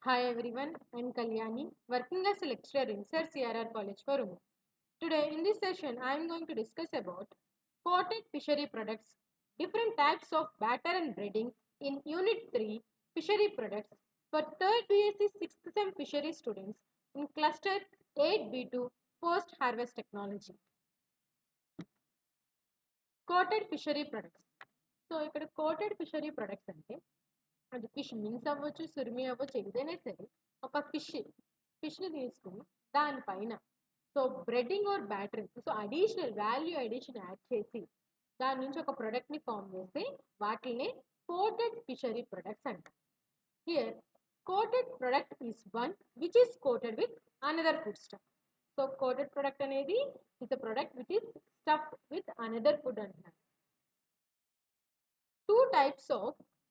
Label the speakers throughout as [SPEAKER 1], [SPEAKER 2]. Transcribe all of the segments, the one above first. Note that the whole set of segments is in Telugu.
[SPEAKER 1] Hi everyone, I'm Kalyani, working as a lecturer in Sir CRR College for Women. Today in this session, I am going to discuss about coated fishery products, different types of batter and breeding in Unit 3 Fishery Products for 3rd BSc 6th Sem Fishery students in Cluster 8B2 Post Harvest Technology. Coated fishery products. So ఇక్కడ కోటెడ్ ఫిషరీ ప్రొడక్ట్స్ అంటే అది ఫిష్ మిన్స్ అవ్వచ్చు సురిమి అవ్వచ్చు ఏదైనా సరే ఒక ఫిష్ని తీసుకుని దానిపైన so breading or battering so additional value addition add చేసి దాని నుంచి ఒక ప్రోడక్ట్ని ఫామ్ చేస్తే వాటిని కోటెడ్ ఫిషరీ ప్రొడక్ట్స్ అంటారు. Here coated product is one which is coated with another food stuff. So coated product అనేది is a product which is stuffed with another food అంటున్నారు. Two types of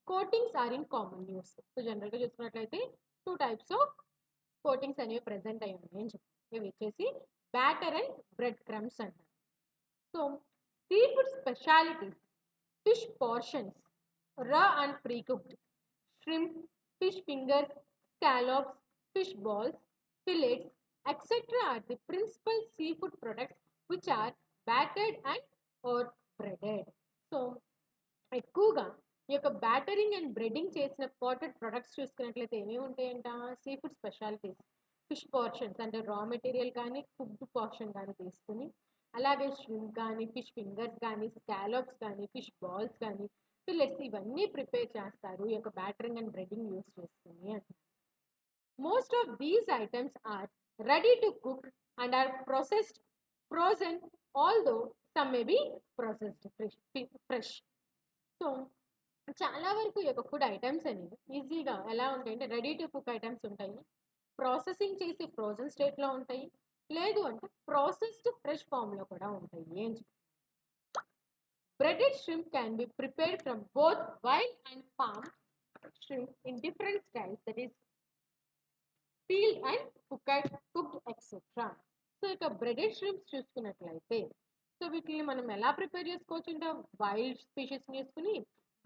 [SPEAKER 1] coatings are in common use. So జనరల్గా చూసుకున్నట్లయితే టూ టైప్స్ ఆఫ్ కోటింగ్స్ అనేవి ప్రెసెంట్ అయ్యి ఉన్నాయి అని చెప్పి ఇవి వచ్చేసి బ్యాటర్ అండ్ బ్రెడ్ క్రమ్స్ అంటారు. So sea food specialties fish portions raw and pre cooked shrimp, fish fingers, scallops, fish balls, fillets, etc. are the principal seafood products which are battered and or breaded. So ఎక్కువగా ఈ యొక్క బ్యాటరింగ్ అండ్ బ్రెడ్డింగ్ చేసిన కోటెడ్ ప్రొడక్ట్స్ చూసుకున్నట్లయితే ఏమేమి ఉంటాయంట see food specialties fish portions అంటే రా మెటీరియల్ కానీ కుక్డ్ పోర్షన్ కానీ తీసుకుని అలాగే షింప్ కానీ ఫిష్ ఫింగర్స్ కానీ స్కాలోప్స్ కానీ ఫిష్ బాల్స్ కానీ ఫిల్లెట్స్ ఇవన్నీ ప్రిపేర్ చేస్తారు ఈ యొక్క బ్యాటరింగ్ అండ్ బ్రెడ్డింగ్ యూస్ చేసుకుని అంటారు. Most of these items are ready to cook and are processed frozen although some may be processed fresh. So చాలా వరకు ఈ యొక్క ఫుడ్ ఐటమ్స్ అనేవి ఈజీగా ఎలా ఉంటాయంటే రెడీ టు కుక్ ఐటమ్స్ ఉంటాయి, ప్రాసెసింగ్ చేసి ఫ్రోజన్ స్టేట్లో ఉంటాయి, లేదు అంటే ప్రాసెస్డ్ ఫ్రెష్ ఫామ్లో కూడా ఉంటాయి ఏం breaded shrimp can be prepared from both wild and farm shrimp in different styles, that is peeled and cooked etc. So ఇక బ్రెడెడ్ షింప్స్ చూసుకున్నట్లయితే సో వీటిని మనం ఎలా ప్రిపేర్ చేసుకోవచ్చు అంటే వైల్డ్ స్పీషీస్ని వేసుకుని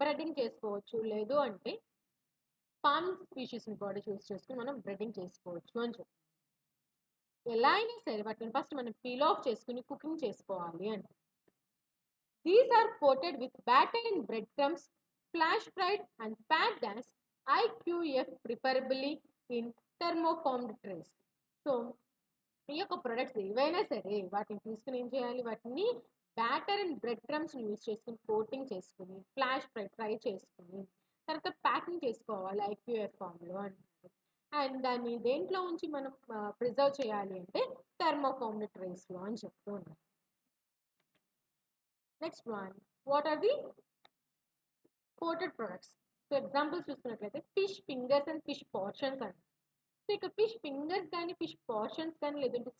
[SPEAKER 1] బ్రెడ్డింగ్ చేసుకోవచ్చు, లేదు అంటే ఫార్మ్ స్పీషీస్ని కూడా చూస్ చేసుకుని మనం బ్రెడ్డింగ్ చేసుకోవచ్చు అని చెప్పి ఎలా అయినా సరే వాటిని ఫస్ట్ మనం పీల్ ఆఫ్ చేసుకుని కుకింగ్ చేసుకోవాలి అంటే these are coated with batter and bread crumbs flash fried and packed as IQF preferably in thermoformed trays. So ఈ యొక్క ప్రొడక్ట్స్ ఏవైనా సరే వాటిని తీసుకుని ఏం చేయాలి వాటిని batter and bread crumbs use చేసుకుని కోటింగ్ చేసుకుని ఫ్లాష్ ఫ్రై చేసుకుని తర్వాత ప్యాకింగ్ చేసుకోవాలి IQF ఫామ్లో అంటారు. అండ్ దాన్ని దేంట్లో ఉంచి మనం ప్రిజర్వ్ చేయాలి అంటే థర్మోఫార్మ్డ్ ట్రేస్లో అని చెప్తూ ఉన్నాం. Next one what are the coated products. So examples చూసుకున్నట్లయితే fish fingers and fish portions అంటారు. సో ఇక ఫిష్ ఫింగర్స్ కానీ ఫిష్ పోర్షన్స్ కానీ లేదంటే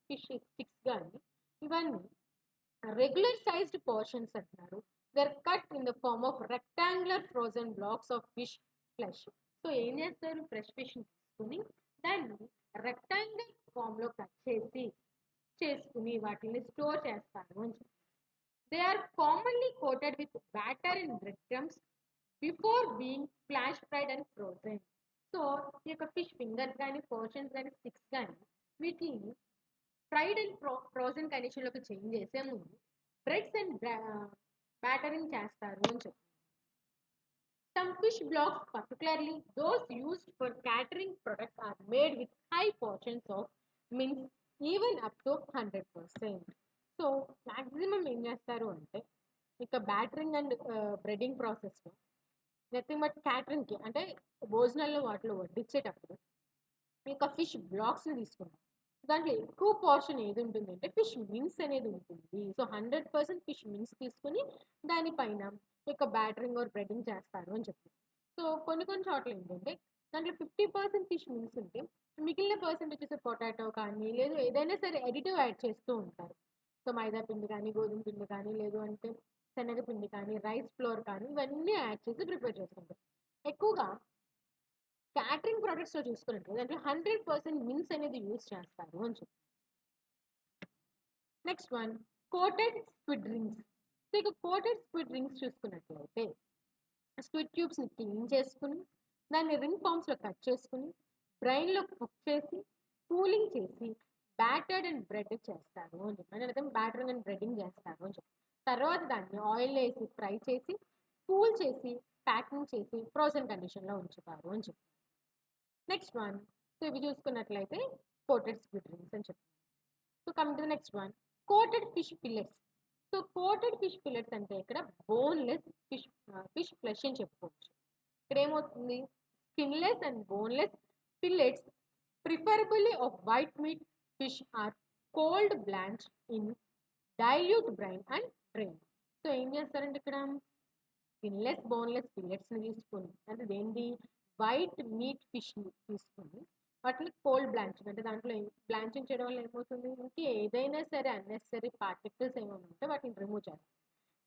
[SPEAKER 1] ఫిష్ స్టిక్స్ కానీ ఇవన్నీ రెగ్యులర్ సైజ్డ్ పోర్షన్స్ అంటున్నారు. They are cut in the form of rectangular frozen blocks of fish flesh. So ఏం చేస్తారు ఫ్రెష్ ఫిష్ని తీసుకుని దాన్ని రెక్టాంగులర్ ఫామ్లో కట్ చేసి చేసుకుని వాటిని స్టోర్ చేస్తారు అని చెప్పి they are commonly coated with batter and bread crumbs before being flash fried and frozen. So ఈ యొక్క ఫిష్ ఫింగర్స్ కానీ పోర్షన్స్ కానీ స్టిక్స్ కానీ వీటిని ఫ్రైడ్ అండ్ ఫ్రోజన్ కండిషన్లోకి చేంజ్ చేసే ముందు బ్రెడ్స్ అండ్ బ్యాటరింగ్ చేస్తారు అని చెప్పి some fish blocks, particularly those used for catering products, are made with high portions of mince even up to 100%. So maximum ఏం చేస్తారు అంటే ఇక బ్యాటరింగ్ అండ్ బ్రెడ్డింగ్ ప్రాసెస్లో నథింగ్ బట్ క్యాటరింగ్కి అంటే భోజనాల్లో వాటిలో వడ్డించేటప్పుడు ఇక ఫిష్ బ్లాక్స్ని తీసుకుంటాం. దాంట్లో ఎక్కువ పోర్షన్ ఏది ఉంటుంది అంటే ఫిష్ మిన్స్ అనేది ఉంటుంది. సో 100% ఫిష్ మిన్స్ తీసుకుని దానిపైన ఇక బ్యాటరింగ్ ఆర్ బ్రెడ్డింగ్ చేస్తారు అని చెప్పి సో కొన్ని చోట్ల ఏంటంటే దాంట్లో 50% ఫిష్ మిన్స్ ఉంటే మిగిలిన పర్సెంట్ వచ్చేసి పొటాటో కానీ లేదు ఏదైనా సరే ఎడిటివ్ యాడ్ చేస్తూ ఉంటారు. సో మైదా పిండి కానీ గోధుమ పిండి కానీ లేదు అంటే శనగపిండి కానీ రైస్ ఫ్లోర్ కానీ ఇవన్నీ యాడ్ చేసి ప్రిపేర్ చేసుకుంటారు. ఎక్కువగా క్యాటరింగ్ ప్రొడక్ట్స్లో చూసుకున్నట్టు దాంట్లో 100% మిన్స్ అనేది యూజ్ చేస్తారు అని చెప్పి next one coated squid rings. So ఇక కోటెడ్ స్క్విడ్ రింగ్స్ చూసుకున్నట్లయితే స్క్విడ్ ట్యూబ్స్ని క్లీన్ చేసుకుని దాన్ని రింగ్ ఫామ్స్లో కట్ చేసుకుని బ్రైన్లో కుక్ చేసి కూలింగ్ చేసి బ్యాటర్డ్ అండ్ బ్రెడ్ చేస్తారు అని చెప్పి అంటే బ్యాటరింగ్ అండ్ బ్రెడ్డింగ్ చేస్తారు అని చెప్పి తర్వాత దాన్ని ఆయిల్ వేసి ఫ్రై చేసి కూల్ చేసి ప్యాకింగ్ చేసి ఫ్రోజన్ కండిషన్లో ఉంచుతారు అని చెప్పి నెక్స్ట్ వన్ సో ఇవి చూసుకున్నట్లయితే కోటెడ్ స్క్విడ్ రింగ్స్ అని చెప్పి so coming to the next one coated fish fillets so coated fish fillets అంటే ఇక్కడ బోన్లెస్ ఫిష్ ఫ్లెష్ అని చెప్పుకోవచ్చు ఇక్కడ ఏమవుతుంది skinless and boneless fillets preferably of white meat fish are cold blanch in dilute brine and drain so ఏం చేస్తారంటే ఇక్కడ స్కిన్లెస్ బోన్లెస్ పిల్లెట్స్ని తీసుకొని అంటే ఏంటి వైట్ మీట్ ఫిష్ని తీసుకొని వాటిని కోల్డ్ బ్లాంచింగ్ అంటే దాంట్లో బ్లాంచింగ్ చేయడం వల్ల ఏమవుతుంది ఇంకే ఏదైనా సరే అన్నెసరీ పార్టికల్స్ ఏమైనా ఉంటే వాటిని రిమూవ్ చేస్తారు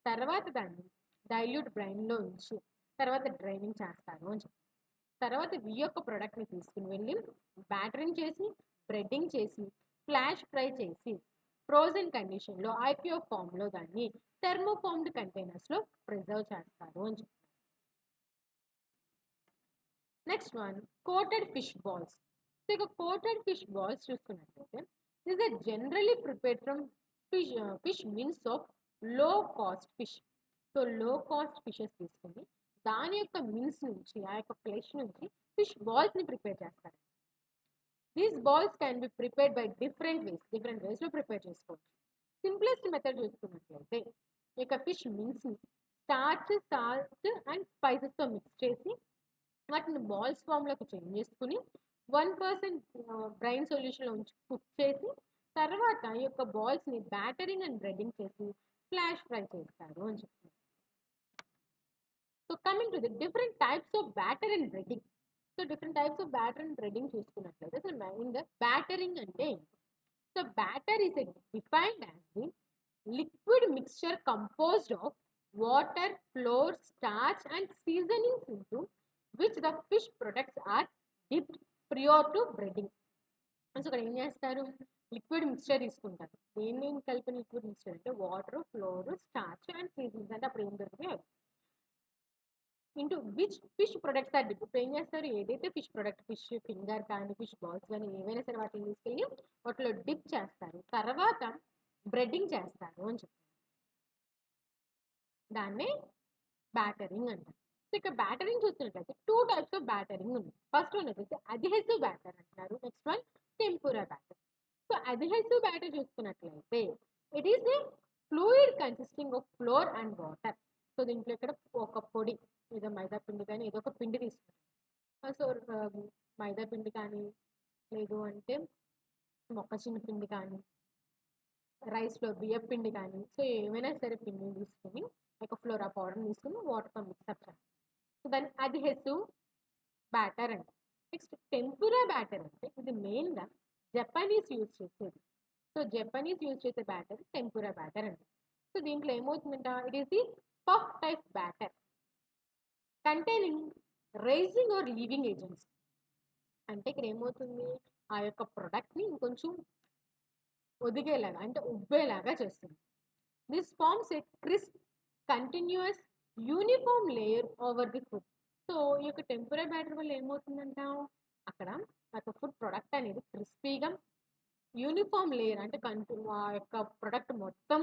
[SPEAKER 1] తర్వాత దాన్ని డైల్యూట్ బ్రైన్లో ఉంచి తర్వాత డ్రైనింగ్ చేస్తారు అని చెప్పి తర్వాత ఈ యొక్క ప్రోడక్ట్ని తీసుకుని వెళ్ళి బ్యాటరింగ్ చేసి బ్రెడ్డింగ్ చేసి ఫ్లాష్ ఫ్రై చేసి ఫ్రోజన్ కండిషన్లో ఐపీఓ ఫామ్లో దాన్ని థెర్మోఫార్మ్డ్ కంటైనర్స్లో ప్రిజర్వ్ చేస్తారు అని చెప్పి next one coated fish balls so ఇక కోటెడ్ ఫిష్ బాల్స్ చూసుకున్నట్లయితే this are generally prepared from fish mince of low cost fish so low cost fishes తీసుకుని దాని యొక్క మిన్స్ నుంచి ఆ యొక్క ఫ్లెష్ నుంచి ఫిష్ బాల్స్ని ప్రిపేర్ చేస్తారు these balls can be prepared by different వేస్లో ప్రిపేర్ చేసుకోవచ్చు సింప్లెస్ట్ మెథడ్ చూసుకున్నట్లయితే ఇక ఫిష్ మిన్స్ని స్టార్చ్ సాల్ట్ అండ్ స్పైసెస్తో మిక్స్ చేసి వాటిని బాల్స్ ఫామ్లోకి చేంజ్ చేసుకుని 1% బ్రైన్ సొల్యూషన్లో ఉంచి కుక్ చేసి తర్వాత ఈ యొక్క బాల్స్ని బ్యాటరింగ్ అండ్ బ్రెడ్డింగ్ చేసి ఫ్లాష్ ఫ్రై చేస్తారు అని చెప్తున్నారు so coming to the different types of batter and breading so different types of batter and breading చూసుకున్నట్లయితే సో మెయిన్ ద బ్యాటరింగ్ అంటే so batter is defined as the liquid mixture composed of water flour starch and seasonings into which the fish products are dipped prior to breading so ఇక్కడ ఏం చేస్తారు లిక్విడ్ మిక్స్చర్ తీసుకుంటారు దేన్ని కలిపిన లిక్విడ్ మిక్స్చర్ అంటే water flour starch and seasonings అంటే అప్పుడు ఏం దొరుకుతాయి into which fish products are dip ఇప్పుడు ఏం చేస్తారు ఏదైతే ఫిష్ ప్రొడక్ట్ ఫిష్ ఫింగర్ కానీ ఫిష్ బాల్స్ కానీ ఏవైనా సరే వాటిని తీసుకెళ్ళి వాటిలో డిప్ చేస్తారు తర్వాత బ్రెడ్డింగ్ చేస్తారు అని చెప్తారు దాన్నే బ్యాటరింగ్ అంటారు సో ఇక్కడ బ్యాటరింగ్ చూస్తున్నట్లయితే 2 టైప్స్ ఆఫ్ బ్యాటరింగ్ ఉంది ఫస్ట్ వన్ వచ్చేసి అడ్హెసివ్ బ్యాటర్ అంటారు next one tempura batter so adhesive batter చూసుకున్నట్లయితే it is a fluid consisting of flour and water so దీంట్లో ఇక్కడ ఒక పొడి ఏదో మైదా పిండి కానీ ఏదో ఒక పిండి తీసుకుంటాం సో మైదా పిండి కానీ లేదు అంటే మొక్కజొన్న పిండి కానీ రైస్లో బియ్యం పిండి కానీ సో ఏమైనా సరే పిండిని తీసుకుని ఒక ఫ్లోరా పౌడర్ తీసుకుని వాటర్తో మిక్సప్ చేస్తాం సో దాన్ని అడ్హెసివ్ బ్యాటర్ అంటే నెక్స్ట్ టెంపురా బ్యాటర్ అంటే ఇది మెయిన్గా జపనీస్ యూజ్ చేసేది సో జపనీస్ యూజ్ చేసే బ్యాటర్ టెంపురా బ్యాటర్ అంటే సో దీంట్లో ఏమవుతుందంట it is the puff type batter containing raising or leavening agents అంటే ఇక్కడ ఏమవుతుంది ఆ యొక్క ప్రొడక్ట్ని ఇంకొంచెం ఒదిగేలాగా అంటే ఉబ్బేలాగా చేస్తుంది this forms a crisp continuous uniform layer over the food so ఈ యొక్క టెంపరీ బ్యాటర్ వల్ల ఏమవుతుందంట అక్కడ ఆ ఫుడ్ ప్రొడక్ట్ అనేది క్రిస్పీగా యూనిఫామ్ లేయర్ అంటే ఆ యొక్క ప్రొడక్ట్ మొత్తం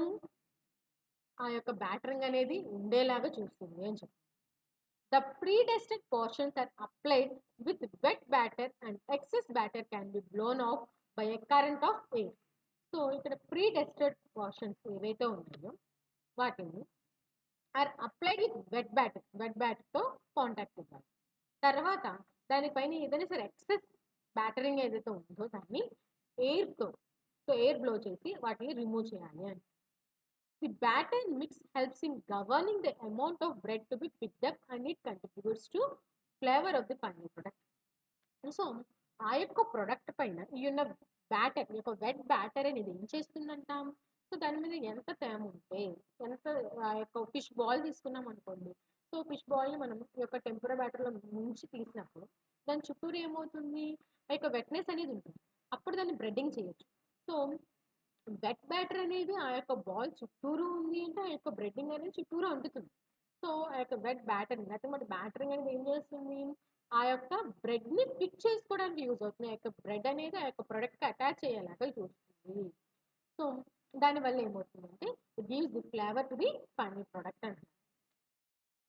[SPEAKER 1] ఆ యొక్క బ్యాటరింగ్ అనేది ఉండేలాగా చూస్తుంది అని చెప్పి The pre-tested portions are applied with wet batter and excess batter can be blown off by a current of air. So ఇక్కడ pre-tested portions ఏవైతే ఉన్నాయో వాటిని ఆర్ అప్లైడ్ విత్ వెట్ బ్యాటర్తో కాంటాక్ట్ ఇవ్వాలి తర్వాత దానిపైన ఏదైనా సరే ఎక్సెస్ బ్యాటరింగ్ ఏదైతే ఉందో దాన్ని ఎయిర్తో సో ఎయిర్ బ్లో చేసి వాటిని రిమూవ్ చేయాలి అని The batter mix helps in governing the amount of bread to be picked up and it contributes to flavor of the final product. So ఆ యొక్క ప్రొడక్ట్ పైన ఈ ఉన్న బ్యాటర్ ఈ యొక్క వెట్ బ్యాటర్ అనేది ఏం చేస్తుందంటాం సో దాని మీద ఎంత తేమ ఉంటే ఎంత ఆ యొక్క ఫిష్ బాల్ తీసుకున్నాం అనుకోండి సో ఫిష్ బాల్ని మనం ఈ యొక్క టెంపరీ బ్యాటర్లో ముంచి తీసినప్పుడు దాని చుట్టూరు ఏమవుతుంది ఆ యొక్క వెట్నెస్ అనేది ఉంటుంది అప్పుడు దాన్ని బ్రెడ్డింగ్ చేయొచ్చు సో వెట్ బ్యాటర్ అనేది ఆ యొక్క బాల్ చుట్టూరు ఉంది అంటే ఆ యొక్క బ్రెడ్డింగ్ అనేది చుట్టూరు అంటుతుంది సో ఆ యొక్క బ్రెడ్ బ్యాటరింగ్ అయితే మరి బ్యాటరింగ్ అనేది ఏం చేస్తుంది, ఆ యొక్క బ్రెడ్ని ఫిక్స్ చేసుకోవడానికి యూజ్ అవుతుంది. ఆ యొక్క బ్రెడ్ అనేది ఆ యొక్క ప్రొడక్ట్కి అటాచ్ అయ్యేలాగా చూస్తుంది. సో దానివల్ల ఏమవుతుందంటే it gives the flavour to the final product అంటారు.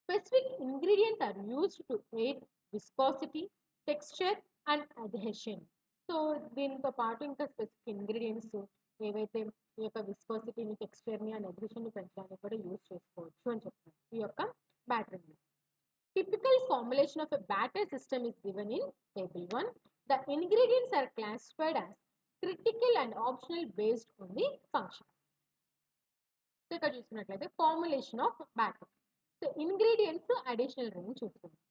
[SPEAKER 1] Specific ingredients are used to aid viscosity, texture and adhesion. So దీంతో పాటు ఇంకా స్పెసిఫిక్ ఇంగ్రీడియంట్స్ ఏవైతే ఈ యొక్క విస్కాసిటీని, టెక్స్చర్ని అండ్ అడ్హెషన్ని పెంచడానికి కూడా యూజ్ చేసుకోవచ్చు అని చెప్తారు ఈ యొక్క బ్యాటరింగ్. Typical formulation of a batter system is given in table 1. The ingredients are classified as critical and optional based on the function. So ఇక్కడ చూసుకున్నట్లయితే formulation of batter. So ingredients additional range చూసుకుంటాం.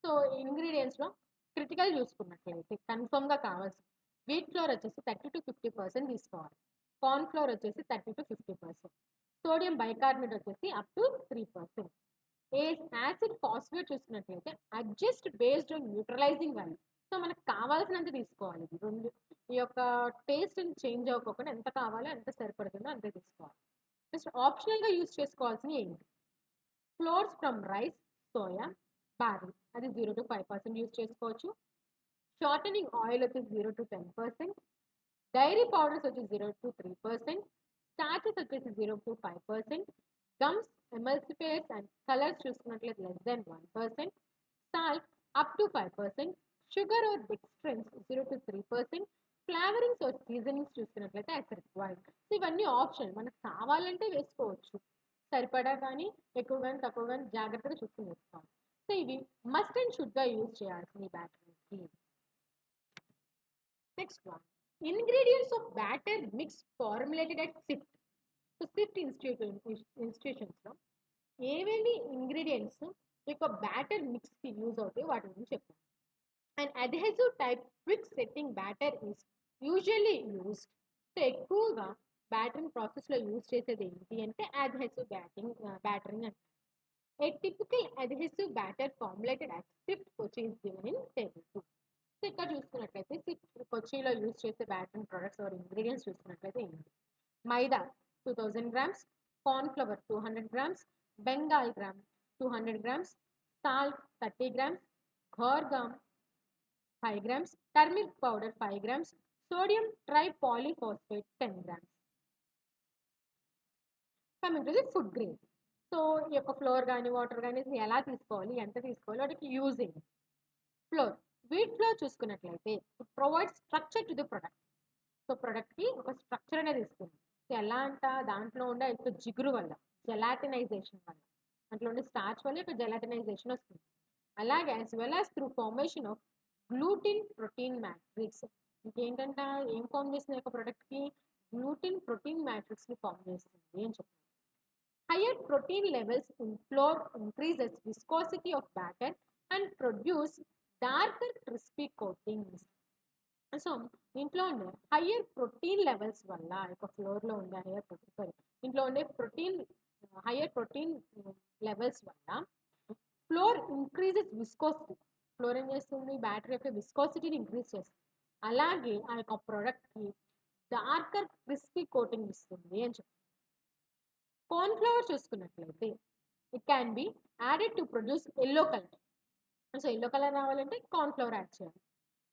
[SPEAKER 1] సో ఇంగ్రీడియంట్స్లో క్రిటికల్ చూసుకున్నట్లయితే కన్ఫర్మ్గా కావాల్సి వీట్ ఫ్లోర్ వచ్చేసి 30 to 50% తీసుకోవాలి. కార్న్ ఫ్లోర్ వచ్చేసి 30 to 50%. సోడియం బైకార్బోనేట్ వచ్చేసి అప్ టు 3%. యాసిడ్ ఫాస్ఫేట్ చూసుకున్నట్లయితే adjust based on neutralising value. So మనకు కావాల్సినంత తీసుకోవాలి. ఇది రెండు ఈ యొక్క టేస్ట్ చేంజ్ అవ్వకుండా ఎంత కావాలో ఎంత సరిపడుతుందో అంతే తీసుకోవాలి. నెక్స్ట్ ఆప్షనల్గా యూజ్ చేసుకోవాల్సినవి ఏంటి, floors from rice, soya, barley అది 0 to 5% యూజ్ చేసుకోవచ్చు. షార్టనింగ్ ఆయిల్ వచ్చేసి 0 to 10%. డైరీ పౌడర్స్ వచ్చి 0 to 3%. స్టార్చెస్ వచ్చేసి 0 to 5%. Gums, emulsifiers and colours చూసుకున్నట్లయితే less than 1%. Salt up to 5%. Sugar or dextrins 0 to 3%. Flavourings or seasonings చూసుకున్నట్లయితే యాజ్ రిక్వైర్డ్. సో ఇవన్నీ ఆప్షన్, మనకు కావాలంటే వేసుకోవచ్చు, సరిపడా కానీ ఎక్కువ కానీ తక్కువ కానీ జాగ్రత్తగా చూసుకుని వేసుకోవాలి. సో ఇవి మస్ట్ అండ్ షుడ్గా యూజ్ చేయాల్సిన బ్యాటరీకి. Next one, ingredients of batter mix formulated at CIFT. So CIFT ఇన్స్టిట్యూషన్స్లో ఏవేవి ఇంగ్రీడియంట్స్ యొక్క బ్యాటర్ మిక్స్కి యూజ్ అవుతాయి వాటి గురించి చెప్తాను. And adhesive type quick setting batter is usually used. So ఎక్కువగా బ్యాటరింగ్ ప్రాసెస్లో యూజ్ చేసేది ఏంటి అంటే అడ్హెసివ్ బ్యాటరింగ్ అంటారు. ఏ typical adhesive batter formulated as shift Kochi is given in table 2. So ఇక్కడ చూసుకున్నట్లయితే సిఫ్ట్ కొచ్చిలో యూజ్ చేసే బ్యాటరింగ్ ప్రొడక్ట్స్ ఆర్ ఇంగ్రీడియంట్స్ చూసుకున్నట్లయితే ఏంటి, మైదా 2000 grams, cornflour 200 grams, Bengal gram 200 grams, salt 30 grams, ఘోర్గామ్ 5 grams, turmeric powder 5 grams, sodium tripolyphosphate 10 grams. Coming to the food grade. So ఈ యొక్క ఫ్లోర్ కానీ వాటర్ కానీ ఎలా తీసుకోవాలి, ఎంత తీసుకోవాలి, వాటికి యూజింగ్. ఫ్లోర్, వీట్ ఫ్లోర్ చూసుకున్నట్లయితే it provide structure to the product. So ప్రొడక్ట్కి ఒక స్ట్రక్చర్ అనేది ఇస్తుంది. సో ఎలా అంట, దాంట్లో ఉండే యొక్క జిగురు వల్ల, జెలాటినైజేషన్ వల్ల, దాంట్లో ఉండే స్టార్చ్ వల్ల యొక్క జెలాటినైజేషన్ వస్తుంది. అలాగే as well as through formation of gluten protein matrix. ఇంకేంటంట, ఏం ఫామ్ చేస్తుంది ఒక ప్రొడక్ట్కి, గ్లూటిన్ ప్రోటీన్ మ్యాట్రిక్స్ని ఫామ్ చేస్తుంది అని చెప్తారు. Higher protein levels in flour increases viscosity of batter and produce darker crispy coatings. So ఇంట్లో ఉండే హయ్యర్ ప్రోటీన్ లెవెల్స్ వల్ల ఒక ఫ్లోర్లో ఉండే ఇంట్లో ఉండే హయ్యర్ ప్రోటీన్ లెవెల్స్ వల్ల ఫ్లోర్ ఇంక్రీజెస్ విస్కోసిటీ. ఫ్లోర్ ఏం చేస్తుంది, బ్యాటరీ యొక్క విస్కోసిటీని ఇంక్రీజ్ చేస్తుంది. అలాగే ఆ యొక్క ప్రోడక్ట్కి డార్కర్ క్రిస్పీ కోటింగ్ ఇస్తుంది అని చెప్తుంది. కార్న్ఫ్లవర్ చూసుకున్నట్లయితే it can be added to produce yellow colour. So yellow colour రావాలంటే కార్న్ఫ్లవర్ యాడ్ చేయాలి.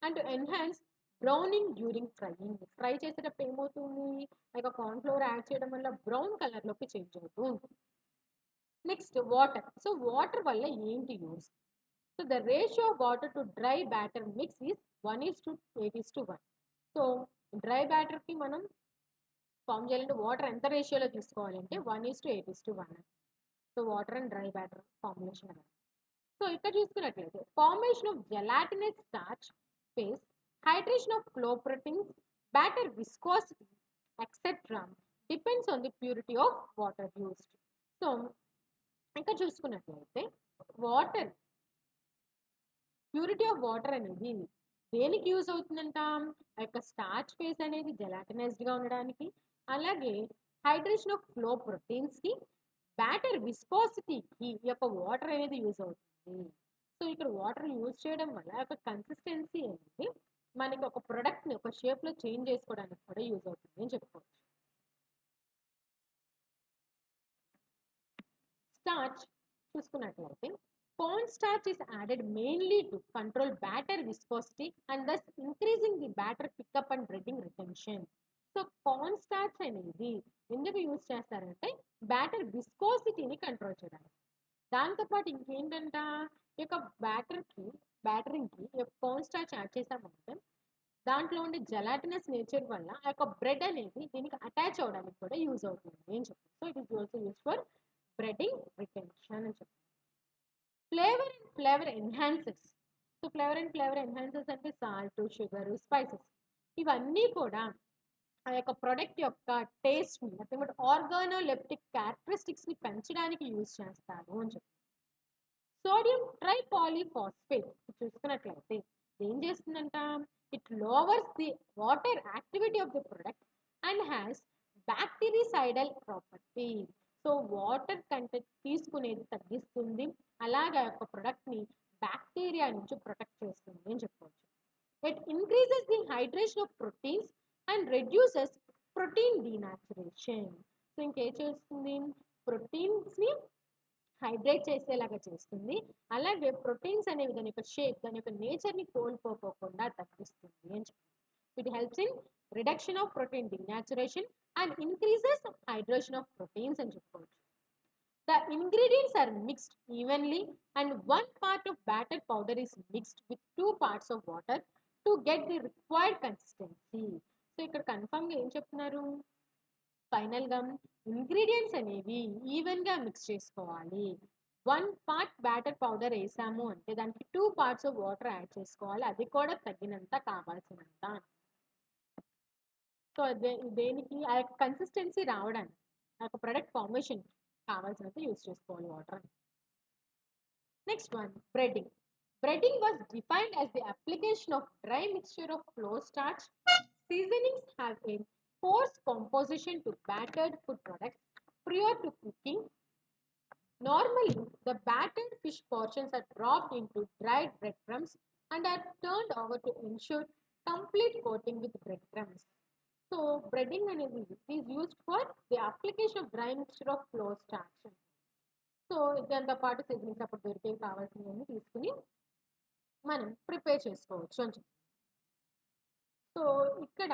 [SPEAKER 1] And to enhance Browning during frying. Fry చేసేటప్పుడు ఏమవుతుంది, ఇక కార్న్ఫ్లవర్ యాడ్ చేయడం వల్ల బ్రౌన్ కలర్లోకి చేంజ్ అవుతూ ఉంటుంది. Next water. సో వాటర్ వల్ల ఏంటి use, so the ratio of water to dry batter mix is 1:8:1. So dry బ్యాటర్కి మనం ఫామ్ చేయాలంటే వాటర్ ఎంత రేషియోలో తీసుకోవాలంటే 1:8:1. So water and dry batter formulation అనేది. సో ఇక్కడ చూసుకున్నట్లయితే formation of gelatinous starch phase, hydration of flour proteins, batter viscosity etcetera depends on the purity of water used. So ఇక్కడ చూసుకున్నట్లయితే వాటర్ ప్యూరిటీ ఆఫ్ వాటర్ అనేది దేనికి యూజ్ అవుతుందంట, ఆ యొక్క స్టార్చ్ ఫేస్ అనేది జెలాటినైజ్డ్గా ఉండడానికి, అలాగే హైడ్రేషన్ ఆఫ్ ఫ్లో ప్రోటీన్స్కి, బ్యాటర్ విస్కోసిటీకి ఈ యొక్క వాటర్ అనేది యూజ్ అవుతుంది. సో ఇక్కడ వాటర్ యూజ్ చేయడం వల్ల ఒక కన్సిస్టెన్సీ అనేది మనకి ఒక ప్రొడక్ట్ని ఒక షేప్లో చేంజ్ చేసుకోవడానికి కూడా యూజ్ అవుతుంది అని చెప్పుకోవచ్చు. స్టార్చ్ చూసుకున్నట్లయితే corn starch is added mainly to control batter viscosity and thus increasing the batter pickup and breading retention. So corn starch అనేది ఎందుకు యూజ్ చేస్తారంటే బ్యాటర్ విస్కోసిటీని కంట్రోల్ చేయడానికి. దాంతోపాటు ఇంకేంటంట ఈ యొక్క బ్యాటరింగ్కి ఈ యొక్క కార్న్ స్టార్చ్ యాడ్ చేసామంటే దాంట్లో ఉండే జెలాటినస్ నేచర్ వల్ల ఆ యొక్క బ్రెడ్ అనేది దీనికి అటాచ్ అవడానికి కూడా యూజ్ అవుతుంది అని చెప్పారు. So it is also use for breading retention అని చెప్పారు. Flavour enhances. So flavour enhances అంటే సాల్ట్, షుగర్, స్పైసెస్ ఇవన్నీ కూడా ఆ యొక్క ప్రొడక్ట్ యొక్క టేస్ట్ని లేకపోతే ఆర్గానోలెప్టిక్ క్యారెక్టరిస్టిక్స్ని పెంచడానికి యూజ్ చేస్తారు అని చెప్పి. సోడియం ట్రైపాలిఫాస్ఫేట్ చూసుకున్నట్లయితే ఏం చేస్తుందంట, it lowers the water activity of the product and has bactericidal property. So water content తీసుకునేది తగ్గిస్తుంది, అలాగే ఆ యొక్క ప్రొడక్ట్ని బ్యాక్టీరియా నుంచి ప్రొటెక్ట్ చేస్తుంది అని చెప్పవచ్చు. It increases the hydration of proteins and reduces protein denaturation. So ఇంకేం చేస్తుంది, ప్రోటీన్స్ని హైడ్రేట్ చేసేలాగా చేస్తుంది, అలాగే ప్రోటీన్స్ అనేవి దాని యొక్క షేప్, దాని యొక్క నేచర్ని కోల్పోకుండా తగ్గిస్తుంది అని చెప్పి. It helps in reduction of protein denaturation and increases hydration of proteins అని చెప్పుకోవచ్చు. The ingredients are mixed evenly and 1 part of batter powder is mixed with 2 parts of water to get the required consistency. So ఇక్కడ కన్ఫర్మ్గా ఏం చెప్తున్నారు, ఫైనల్గా ఇంగ్రీడియంట్స్ అనేవి ఈవెన్గా మిక్స్ చేసుకోవాలి. 1 part బ్యాటర్ పౌడర్ వేసాము అంటే దానికి 2 parts ఆఫ్ వాటర్ యాడ్ చేసుకోవాలి, అది కూడా తగినంత కావాల్సినంత. సో దేనికి ఆ యొక్క కన్సిస్టెన్సీ రావడానికి, ఆ యొక్క ప్రొడక్ట్ ఫార్మేషన్ కావాల్సినంత యూజ్ చేసుకోవాలి water. Next one breading. Breading was defined as the application of dry mixture of flour starch. Seasonings have a coarse composition to battered food products prior to cooking. Normally, the battered fish portions are dropped into dried breadcrumbs and are turned over to ensure complete coating with breadcrumbs. So, breading is used for the application of dry mixture of flour starch. So దాంతో పాటు సీజనింగ్స్ అప్పుడు దొరికేవి కావాల్సినవన్నీ తీసుకుని మనం ప్రిపేర్ చేసుకోవచ్చు అని చెప్పి. సో ఇక్కడ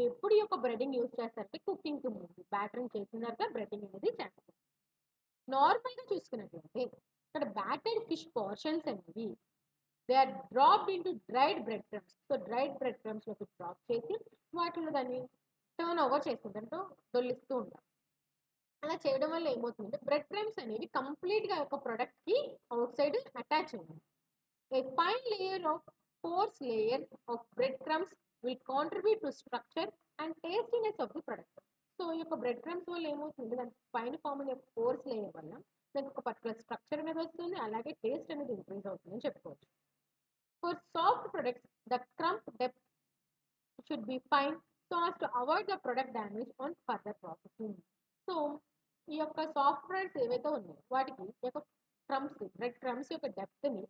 [SPEAKER 1] ఎప్పుడు యొక్క బ్రెడ్డింగ్ యూజ్ చేస్తారంటే కుకింగ్కి ముందు బ్యాటరింగ్ చేసిన తర్వాత బ్రెడ్డింగ్ అనేది చేస్తారు. నార్మల్గా చూసుకున్నట్లయితే ఇక్కడ బ్యాటెడ్ ఫిష్ పోర్షన్స్ అనేవి they are dropped into dried bread crumbs. So dried bread క్రమ్స్లోకి డ్రాప్ చేసి వాటిలో దాన్ని టర్న్ ఓవర్ చేసుకుంటారు, దొల్లిస్తూ ఉంటారు. అలా చేయడం వల్ల ఏమవుతుందంటే బ్రెడ్ క్రమ్స్ అనేవి కంప్లీట్గా ఒక ప్రొడక్ట్కి అవుట్ సైడ్ అటాచ్ అయ్యాయి. A fine layer of coarse layer of breadcrumbs will contribute to structure and tastiness of the product. So ఈ యొక్క బ్రెడ్ క్రమ్స్ వల్ల ఏమవుతుంది, దానికి పైన ఫామ్ అనే కోర్స్ లేయర్ వల్ల దానికి ఒక పర్టికులర్ స్ట్రక్చర్ అనేది వస్తుంది, అలాగే టేస్ట్ అనేది ఇంక్రీజ్ అవుతుంది అని చెప్పుకోవచ్చు. For soft products the crumb depth should be fine so as to avoid the product damage on further processing. So ఈ యొక్క సాఫ్ట్ ప్రొడక్ట్స్ ఏవైతే ఉన్నాయో వాటికి ఈ యొక్క బ్రెడ్ క్రమ్స్ యొక్క డెప్త్ని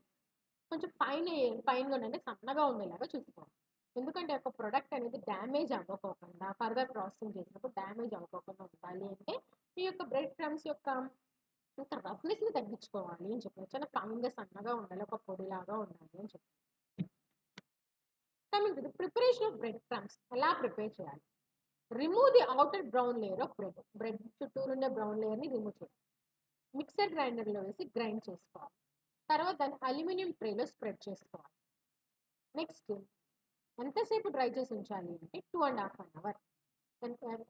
[SPEAKER 1] కొంచెం ఫైన్గా ఉండే సన్నగా ఉండేలాగా చూసుకోవాలి. ఎందుకంటే ఒక ప్రొడక్ట్ అనేది డ్యామేజ్ అవ్వకోకుండా ఫర్దర్ ప్రాసెసింగ్ చేసినప్పుడు డ్యామేజ్ అవ్వకోకుండా ఉండాలి అంటే ఈ యొక్క బ్రెడ్ క్రమ్స్ యొక్క రఫ్నెస్ని తగ్గించుకోవాలి అని చెప్పి, చాలా ఫైన్గా సన్నగా ఉండాలి, ఒక పొడిలాగా ఉండాలి అని చెప్పి. Coming to the preparation of bread crumbs, ఎలా ప్రిపేర్ చేయాలి. Remove the outer brown layer of bread చుట్టూరు ఉండే బ్రౌన్ లేయర్ని రిమూవ్ చేయాలి. మిక్సర్ గ్రైండర్లో వేసి గ్రైండ్ చేసుకోవాలి. తర్వాత దాన్ని అల్యూమినియం ట్రేలో స్ప్రెడ్ చేసుకోవాలి. నెక్స్ట్ ఎంతసేపు డ్రై చేసి ఉంచాలి అంటే 2.5 hours.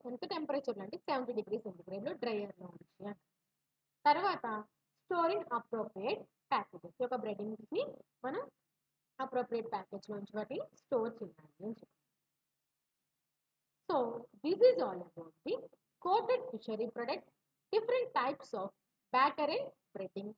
[SPEAKER 1] ఎంత టెంపరేచర్లో అంటే 70 degrees సెంటిగ్రేడ్లో డ్రైయర్లో ఉంచి. తర్వాత స్టోరింగ్ అప్రోప్రియేట్ ప్యాకేజెస్, యొక్క బ్రెడ్డింగ్స్ని మనం అప్రోప్రియేట్ ప్యాకేజ్లో ఉంచి వాటిని స్టోర్ చేయాలి అని చెప్పి. So this is all about the coated fishery products, different types of batter and బ్రెడ్డింగ్